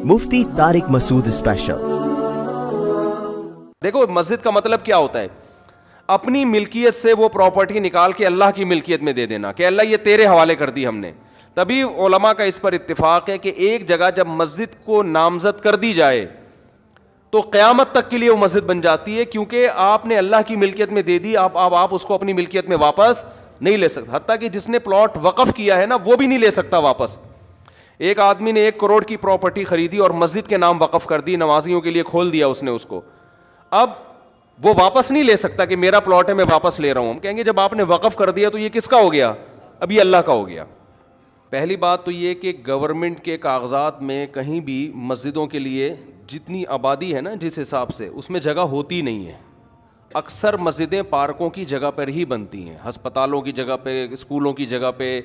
مفتی طارق مسعود special. دیکھو مسجد کا مطلب کیا ہوتا ہے؟ اپنی ملکیت سے وہ پراپرٹی نکال کے اللہ کی ملکیت میں دے دینا کہ اللہ یہ تیرے حوالے کر دی ہم نے۔ تبھی علماء کا اس پر اتفاق ہے کہ ایک جگہ جب مسجد کو نامزد کر دی جائے تو قیامت تک کے لیے وہ مسجد بن جاتی ہے، کیونکہ آپ نے اللہ کی ملکیت میں دے دی، آپ اس کو اپنی ملکیت میں واپس نہیں لے سکتے۔ حتیٰ کہ جس نے پلاٹ وقف کیا ہے نا وہ بھی نہیں لے سکتا واپس۔ ایک آدمی نے 1 کروڑ کی پراپرٹی خریدی اور مسجد کے نام وقف کر دی، نمازیوں کے لیے کھول دیا اس نے اس کو، اب وہ واپس نہیں لے سکتا کہ میرا پلاٹ ہے میں واپس لے رہا ہوں۔ ہم کہیں گے جب آپ نے وقف کر دیا تو یہ کس کا ہو گیا؟ اب یہ اللہ کا ہو گیا۔ پہلی بات تو یہ کہ گورنمنٹ کے کاغذات میں کہیں بھی مسجدوں کے لیے جتنی آبادی ہے نا جس حساب سے اس میں جگہ ہوتی نہیں ہے۔ اکثر مسجدیں پارکوں کی جگہ پر ہی بنتی ہیں، ہسپتالوں کی جگہ پہ، اسکولوں کی جگہ پہ۔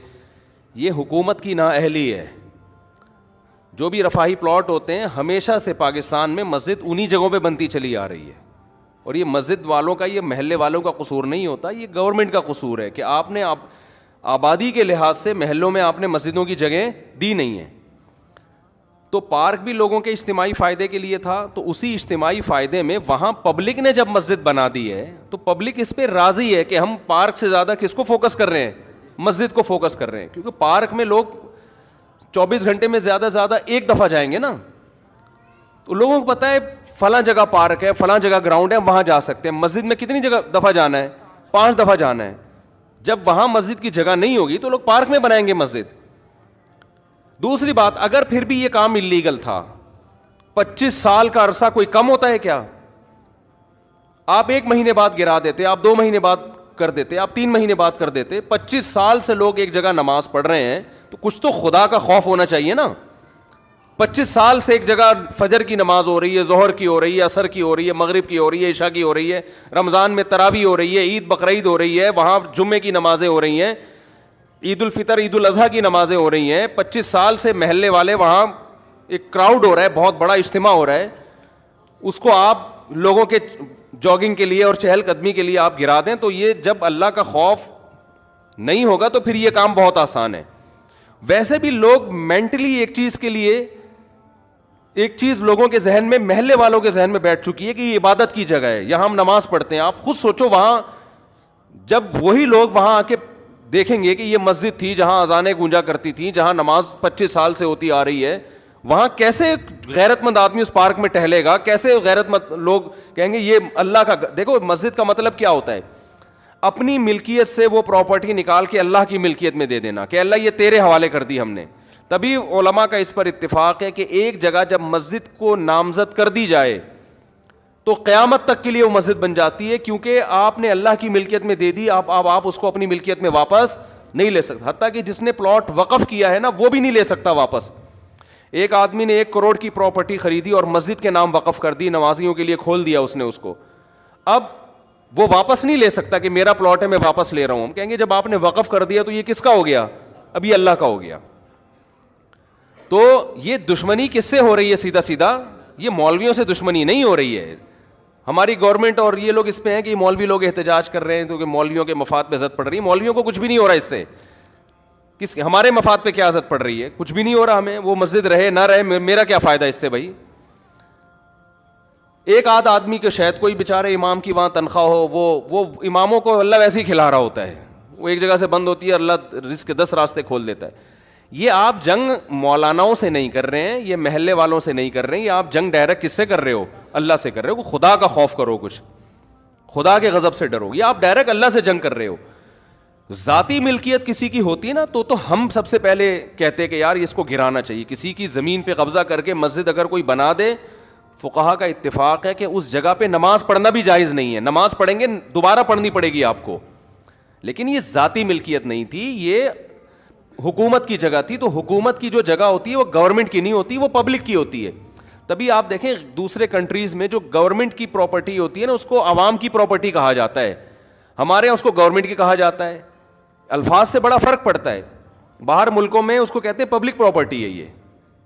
یہ حکومت کی نااہلی ہے۔ جو بھی رفاہی پلاٹ ہوتے ہیں ہمیشہ سے پاکستان میں مسجد انہی جگہوں پہ بنتی چلی آ رہی ہے، اور یہ مسجد والوں کا، یہ محلے والوں کا قصور نہیں ہوتا، یہ گورنمنٹ کا قصور ہے کہ آپ نے آبادی کے لحاظ سے محلوں میں آپ نے مسجدوں کی جگہیں دی نہیں ہیں۔ تو پارک بھی لوگوں کے اجتماعی فائدے کے لیے تھا، تو اسی اجتماعی فائدے میں وہاں پبلک نے جب مسجد بنا دی ہے تو پبلک اس پہ راضی ہے کہ ہم پارک سے زیادہ کس کو فوکس کر رہے ہیں؟ مسجد کو فوکس کر رہے ہیں، کیونکہ پارک میں لوگ 24 گھنٹے میں زیادہ ایک دفعہ جائیں گے نا، تو لوگوں کو پتہ ہے فلاں جگہ پارک ہے، فلاں جگہ گراؤنڈ ہے، وہاں جا سکتے ہیں۔ مسجد میں کتنی دفعہ جانا ہے؟ 5 دفعہ جانا ہے۔ جب وہاں مسجد کی جگہ نہیں ہوگی تو لوگ پارک میں بنائیں گے مسجد۔ دوسری بات، اگر پھر بھی یہ کام اللیگل تھا، 25 سال کا عرصہ کوئی کم ہوتا ہے کیا؟ آپ 1 مہینے بعد گرا دیتے، آپ 2 مہینے بعد کر دیتے، آپ 3 مہینے بعد کر دیتے۔ 25 سال سے لوگ ایک جگہ نماز پڑھ رہے ہیں تو کچھ تو خدا کا خوف ہونا چاہیے نا۔ 25 سال سے ایک جگہ فجر کی نماز ہو رہی ہے، ظہر کی ہو رہی ہے، عصر کی ہو رہی ہے، مغرب کی ہو رہی ہے، عشاء کی ہو رہی ہے، رمضان میں تراویح ہو رہی ہے، عید بقرعید ہو رہی ہے، وہاں جمعے کی نمازیں ہو رہی ہیں، عید الفطر عید الاضحیٰ کی نمازیں ہو رہی ہیں۔ 25 سال سے محلے والے وہاں ایک کراؤڈ ہو رہا ہے، بہت بڑا اجتماع ہو رہا ہے، اس کو آپ لوگوں کے جاگنگ کے لیے اور چہل قدمی کے لیے آپ گرا دیں، تو یہ جب اللہ کا خوف نہیں ہوگا تو پھر یہ کام بہت آسان ہے۔ ویسے بھی لوگ مینٹلی ایک چیز کے لیے، ایک چیز لوگوں کے ذہن میں، محلے والوں کے ذہن میں بیٹھ چکی ہے کہ یہ عبادت کی جگہ ہے، یہاں ہم نماز پڑھتے ہیں۔ آپ خود سوچو، وہاں جب وہی لوگ وہاں آ کے دیکھیں گے کہ یہ مسجد تھی جہاں اذانیں گونجا کرتی تھیں، جہاں نماز 25 سال سے ہوتی آ رہی ہے، وہاں کیسے غیرت مند آدمی اس پارک میں ٹہلے گا؟ کیسے غیرت مند لوگ کہیں گے یہ اللہ کا؟ دیکھو مسجد کا مطلب کیا ہوتا ہے؟ اپنی ملکیت سے وہ پراپرٹی نکال کے اللہ کی ملکیت میں دے دینا کہ اللہ یہ تیرے حوالے کر دی ہم نے۔ تبھی علماء کا اس پر اتفاق ہے کہ ایک جگہ جب مسجد کو نامزد کر دی جائے تو قیامت تک کے لیے وہ مسجد بن جاتی ہے، کیونکہ آپ نے اللہ کی ملکیت میں دے دی، آپ اس کو اپنی ملکیت میں واپس نہیں لے سکتے۔ حتیٰ کہ جس نے پلاٹ وقف کیا ہے نا وہ بھی نہیں لے سکتا واپس۔ ایک آدمی نے 1 کروڑ کی پراپرٹی خریدی اور مسجد کے نام وقف کر دی، نمازیوں کے لیے کھول دیا اس نے اس کو، اب وہ واپس نہیں لے سکتا کہ میرا پلاٹ ہے میں واپس لے رہا ہوں۔ ہم کہیں گے جب آپ نے وقف کر دیا تو یہ کس کا ہو گیا؟ اب یہ اللہ کا ہو گیا۔ تو یہ دشمنی کس سے ہو رہی ہے؟ سیدھا سیدھا یہ مولویوں سے دشمنی نہیں ہو رہی ہے۔ ہماری گورنمنٹ اور یہ لوگ اس پہ ہیں کہ مولوی لوگ احتجاج کر رہے ہیں تو کہ مولویوں کے مفاد پہ زد پڑ رہی ہے۔ مولویوں کو کچھ بھی نہیں ہو رہا اس سے، ہمارے مفاد پہ کیا زد پڑ رہی ہے؟ کچھ بھی نہیں ہو رہا ہمیں، وہ مسجد رہے نہ رہے میرا کیا فائدہ اس سے بھائی؟ ایک آدھ آدمی کے شاید کوئی بیچارے امام کی وہاں تنخواہ ہو، وہ اماموں کو اللہ ویسے ہی کھلا رہا ہوتا ہے، وہ ایک جگہ سے بند ہوتی ہے، اللہ رزق کے 10 راستے کھول دیتا ہے۔ یہ آپ جنگ مولاناؤں سے نہیں کر رہے ہیں، یہ محلے والوں سے نہیں کر رہے ہیں، یہ آپ جنگ ڈائریکٹ کس سے کر رہے ہو؟ اللہ سے کر رہے ہو۔ خدا کا خوف کرو، کچھ خدا کے غضب سے ڈرو، یہ آپ ڈائریکٹ اللہ سے جنگ کر رہے ہو۔ ذاتی ملکیت کسی کی ہوتی ہے نا تو ہم سب سے پہلے کہتے کہ یار اس کو گرانا چاہیے۔ کسی کی زمین پہ قبضہ کر کے مسجد اگر کوئی بنا دے، فقہا کا اتفاق ہے کہ اس جگہ پہ نماز پڑھنا بھی جائز نہیں ہے۔ نماز پڑھیں گے دوبارہ پڑھنی پڑے گی آپ کو، لیکن یہ ذاتی ملکیت نہیں تھی، یہ حکومت کی جگہ تھی۔ تو حکومت کی جو جگہ ہوتی ہے وہ گورنمنٹ کی نہیں ہوتی، وہ پبلک کی ہوتی ہے۔ تبھی آپ دیکھیں دوسرے کنٹریز میں جو گورنمنٹ کی پراپرٹی ہوتی ہے نا اس کو عوام کی پراپرٹی کہا جاتا ہے، ہمارے یہاں اس کو گورنمنٹ کی کہا جاتا ہے۔ الفاظ سے بڑا فرق پڑتا ہے، باہر ملکوں میں اس کو کہتے ہیں پبلک پراپرٹی ہے،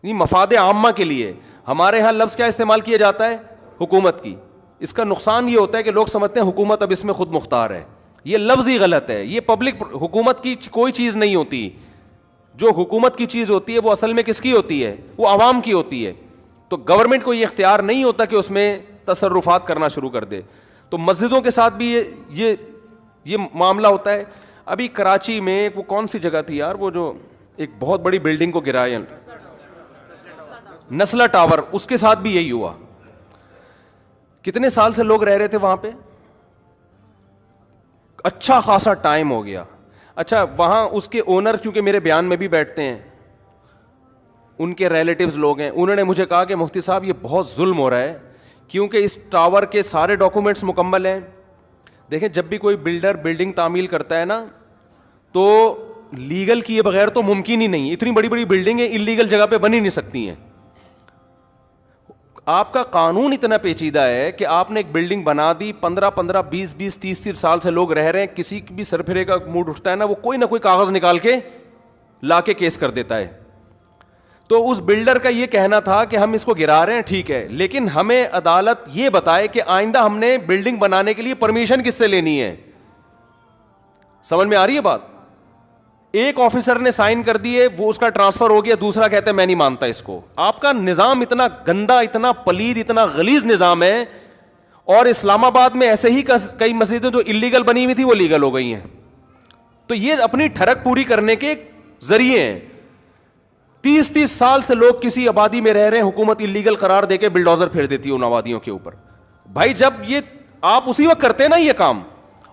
یہ مفاد عامہ کے لیے۔ ہمارے ہاں لفظ کیا استعمال کیا جاتا ہے؟ حکومت کی۔ اس کا نقصان یہ ہوتا ہے کہ لوگ سمجھتے ہیں حکومت اب اس میں خود مختار ہے، یہ لفظ ہی غلط ہے۔ یہ پبلک حکومت کی کوئی چیز نہیں ہوتی، جو حکومت کی چیز ہوتی ہے وہ اصل میں کس کی ہوتی ہے؟ وہ عوام کی ہوتی ہے۔ تو گورنمنٹ کو یہ اختیار نہیں ہوتا کہ اس میں تصرفات کرنا شروع کر دے. تو مسجدوں کے ساتھ بھی یہ معاملہ ہوتا ہے. ابھی کراچی میں وہ کون سی جگہ تھی یار, وہ جو ایک بہت بڑی بلڈنگ کو گرایا, نسلہ ٹاور, اس کے ساتھ بھی یہی ہوا. کتنے سال سے لوگ رہ رہے تھے وہاں پہ, اچھا خاصا ٹائم ہو گیا. اچھا وہاں اس کے اونر چونکہ میرے بیان میں بھی بیٹھتے ہیں, ان کے ریلیٹیوز لوگ ہیں, انہوں نے مجھے کہا کہ مفتی صاحب یہ بہت ظلم ہو رہا ہے کیونکہ اس ٹاور کے سارے ڈاکومنٹس مکمل ہیں. دیکھیں جب بھی کوئی بلڈر بلڈنگ تعمیل کرتا ہے نا تو لیگل کیے بغیر تو ممکن ہی نہیں. اتنی بڑی بڑی بلڈنگیں انلیگل جگہ پہ بن ہی نہیں سکتی ہیں. آپ کا قانون اتنا پیچیدہ ہے کہ آپ نے ایک بلڈنگ بنا دی, 15 20 30 سال سے لوگ رہ رہے ہیں, کسی بھی سرپھرے کا موڈ اٹھتا ہے نا, وہ کوئی نہ کوئی کاغذ نکال کے لا کے کیس کر دیتا ہے. تو اس بلڈر کا یہ کہنا تھا کہ ہم اس کو گرا رہے ہیں ٹھیک ہے, لیکن ہمیں عدالت یہ بتائے کہ آئندہ ہم نے بلڈنگ بنانے کے لیے پرمیشن کس سے لینی ہے. سمجھ میں آ رہی ہے بات؟ ایک آفیسر نے سائن کر دیے, وہ اس کا ٹرانسفر ہو گیا, دوسرا کہتا ہے میں نہیں مانتا اس کو. آپ کا نظام اتنا گندا, اتنا پلید, اتنا غلیظ نظام ہے. اور اسلام آباد میں ایسے ہی کئی مسجدیں جو انلیگل بنی ہوئی تھی وہ لیگل ہو گئی ہیں. تو یہ اپنی ٹھڑک پوری کرنے کے ذریعے ہیں. 30 سال سے لوگ کسی آبادی میں رہ رہے ہیں, حکومت انلیگل قرار دے کے بلڈوزر پھیر دیتی ہے ان آبادیوں کے اوپر. بھائی جب یہ آپ اسی وقت کرتے ہیں نا یہ کام,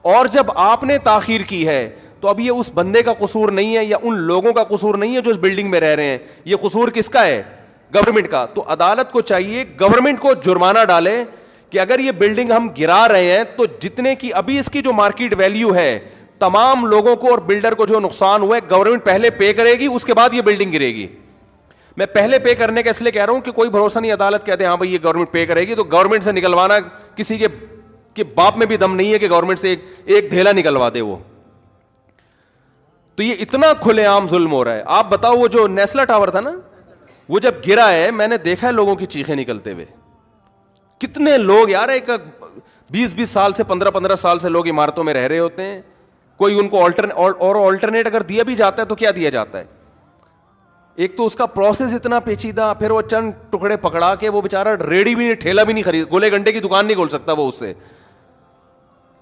اور جب آپ نے تاخیر کی ہے تو اب یہ اس بندے کا قصور نہیں ہے یا ان لوگوں کا قصور نہیں ہے جو اس بلڈنگ میں رہ رہے ہیں, یہ قصور کس کا ہے؟ گورنمنٹ کا. تو عدالت کو چاہیے گورنمنٹ کو جرمانہ ڈالے کہ اگر یہ بلڈنگ ہم گرا رہے ہیں تو جتنے کی ابھی اس کی جو مارکیٹ ویلیو ہے, تمام لوگوں کو اور بلڈر کو جو نقصان ہوا ہے گورنمنٹ پہلے پے کرے گی, اس کے بعد یہ بلڈنگ گرے گی. میں پہلے پے کرنے کا اس لیے کہہ رہا ہوں کہ کوئی بھروسہ نہیں, عدالت کہتے ہیں ہاں بھائی یہ گورنمنٹ پے کرے گی, تو گورنمنٹ سے نکلوانا کسی کے باپ میں بھی دم نہیں ہے کہ گورنمنٹ سے ایک دھیلا نکلوا دے وہ. تو یہ اتنا کھلے عام ظلم ہو رہا ہے. آپ بتاؤ وہ جو نیسلا ٹاور تھا نا, وہ جب گرا ہے میں نے دیکھا ہے لوگوں کی چیخیں نکلتے ہوئے. کتنے لوگ یار, ایک 20 سال سے 15 سال سے لوگ عمارتوں میں رہ رہے ہوتے ہیں. کوئی ان کو آلٹرنیٹ اگر دیا بھی جاتا ہے تو کیا دیا جاتا ہے؟ ایک تو اس کا پروسیس اتنا پیچیدہ, پھر وہ چند ٹکڑے پکڑا کے وہ بیچارہ ریڑھی بھی نہیں, ٹھیلا بھی نہیں خرید, گولے گنڈے کی دکان نہیں کھول سکتا وہ اس سے.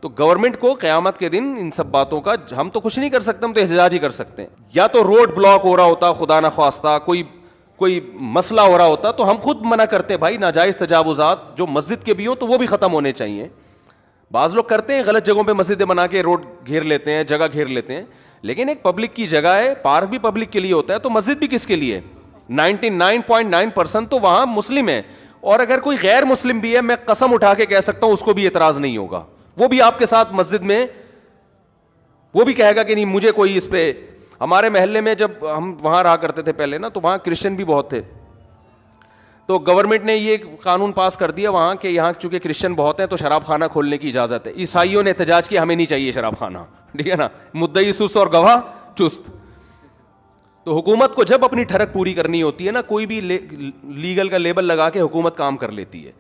تو گورنمنٹ کو قیامت کے دن ان سب باتوں کا, ہم تو کچھ نہیں کر سکتے, ہم تو احتجاج ہی کر سکتے ہیں. یا تو روڈ بلاک ہو رہا ہوتا خدا نہ خواستہ, کوئی مسئلہ ہو رہا ہوتا تو ہم خود منع کرتے بھائی ناجائز تجاوزات جو مسجد کے بھی ہو تو وہ بھی ختم ہونے چاہیے. بعض لوگ کرتے ہیں غلط جگہوں پہ مسجدیں بنا کے روڈ گھیر لیتے ہیں, جگہ گھیر لیتے ہیں, لیکن ایک پبلک کی جگہ ہے, پارک بھی پبلک کے لیے ہوتا ہے, تو مسجد بھی کس کے لیے؟ 99.9% تو وہاں مسلم ہے, اور اگر کوئی غیر مسلم بھی ہے میں قسم اٹھا کے کہہ سکتا ہوں اس کو بھی اعتراض نہیں ہوگا, وہ بھی آپ کے ساتھ مسجد میں وہ بھی کہے گا کہ نہیں مجھے کوئی اس پہ. ہمارے محلے میں جب ہم وہاں رہا کرتے تھے پہلے نا, تو وہاں کرسچن بھی بہت تھے, تو گورنمنٹ نے یہ قانون پاس کر دیا وہاں کہ یہاں چونکہ کرسچن بہت ہیں تو شراب خانہ کھولنے کی اجازت ہے. عیسائیوں نے احتجاج کیا ہمیں نہیں چاہیے شراب خانہ, ٹھیک ہے نا, مدعی سست اور گواہ چست. تو حکومت کو جب اپنی ٹھڑک پوری کرنی ہوتی ہے نا, کوئی بھی لیگل کا لیبل لگا کے حکومت کام کر لیتی ہے.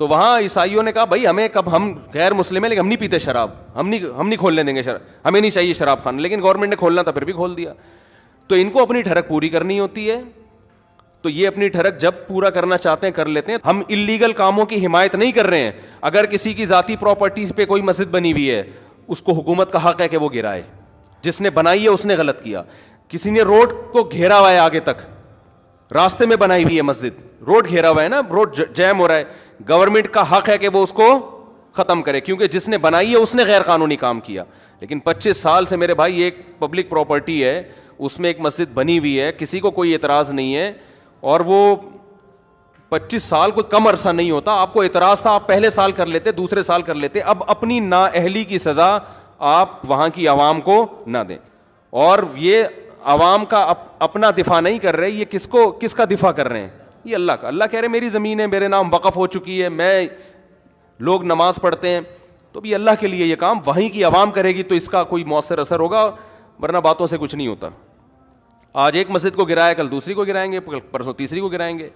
تو وہاں عیسائیوں نے کہا بھائی ہمیں کب, ہم غیر مسلم ہیں لیکن ہم نہیں پیتے شراب, ہم نہیں کھولنے دیں گے شراب, ہمیں نہیں چاہیے شراب خانہ, لیکن گورنمنٹ نے کھولنا تھا پھر بھی کھول دیا. تو ان کو اپنی ٹھڑک پوری کرنی ہوتی ہے, تو یہ اپنی ٹھڑک جب پورا کرنا چاہتے ہیں کر لیتے ہیں. ہم انلیگل کاموں کی حمایت نہیں کر رہے ہیں. اگر کسی کی ذاتی پراپرٹی پہ کوئی مسجد بنی ہوئی ہے, اس کو حکومت کا حق ہے کہ وہ گرائے, جس نے بنائی ہے اس نے غلط کیا. کسی نے روڈ کو گھیرا ہوا ہے, آگے تک راستے میں بنائی ہوئی ہے مسجد, روڈ گھیرا ہوا ہے نا, روڈ جیم ہو رہا ہے, گورنمنٹ کا حق ہے کہ وہ اس کو ختم کرے, کیونکہ جس نے بنائی ہے اس نے غیر قانونی کام کیا. لیکن 25 سال سے میرے بھائی ایک پبلک پراپرٹی ہے, اس میں ایک مسجد بنی ہوئی ہے, کسی کو کوئی اعتراض نہیں ہے, اور وہ 25 سال کوئی کم عرصہ نہیں ہوتا. آپ کو اعتراض تھا, آپ پہلے سال کر لیتے, دوسرے سال کر لیتے. اب اپنی نااہلی کی سزا آپ وہاں کی عوام کو نہ دیں. اور یہ عوام کا اپنا دفاع نہیں کر رہے, یہ کس کا دفاع کر رہے ہیں؟ یہ اللہ کا. اللہ کہہ رہے میری زمین ہے, میرے نام وقف ہو چکی ہے, میں لوگ نماز پڑھتے ہیں, تو بھی اللہ کے لیے یہ کام وہیں کی عوام کرے گی تو اس کا کوئی مؤثر اثر ہوگا, ورنہ باتوں سے کچھ نہیں ہوتا. آج ایک مسجد کو گرایا, کل دوسری کو گرائیں گے, پرسوں تیسری کو گرائیں گے.